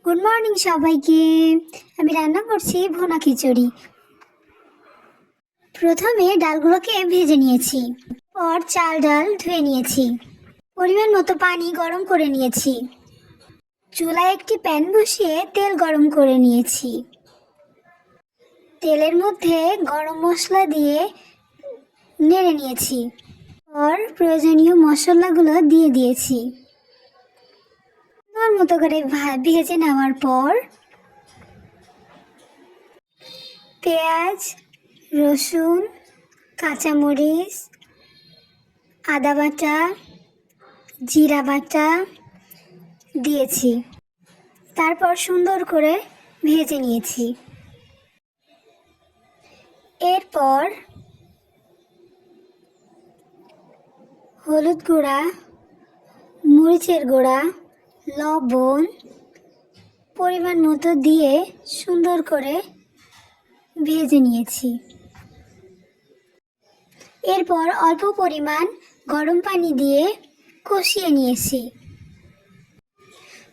Good morning সবাইকে। আমি রান্না করছি ভুনা খিচুড়ি। প্রথমে ডালগুলোকে ভেজে নিয়েছি, পর চাল ডাল ধুয়ে নিয়েছি, পরিমাণ মতো পানি গরম করে নিয়েছি, চুলায় একটি প্যান বসিয়ে তেল গরম করে নিয়েছি। তেলের মধ্যে গরম মশলা দিয়ে নেড়ে নিয়েছি, পর প্রয়োজনীয় মশলাগুলো দিয়ে দিয়েছি। সুন্দর মতো করে ভেজে নেওয়ার পর পেঁয়াজ, রসুন, কাঁচামরিচ, আদা বাটা, জিরা বাটা দিয়েছি, তারপর সুন্দর করে ভেজে নিয়েছি। এরপর হলুদ গুঁড়া, মরিচের গুঁড়া, লবণ পরিমাণ মতো দিয়ে সুন্দর করে ভেজে নিয়েছি। এরপর অল্প পরিমাণ গরম পানি দিয়ে কষিয়ে নিয়েছি।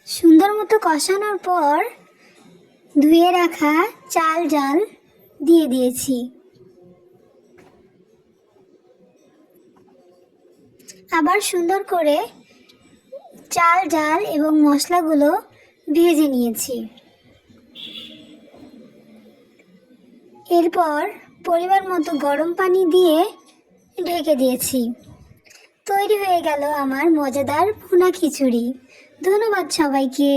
সুন্দর মতো কষানোর পর ধুয়ে রাখা চাল ডাল দিয়ে দিয়েছি। আবার সুন্দর করে চাল ডাল এবং মশলাগুলো ভেজে নিয়েছি। এরপর পরিমাণ মতো গরম পানি দিয়ে ঢেকে দিয়েছি। তৈরি হয়ে গেল আমার মজাদার ভুনা খিচুড়ি। ধন্যবাদ সবাইকে।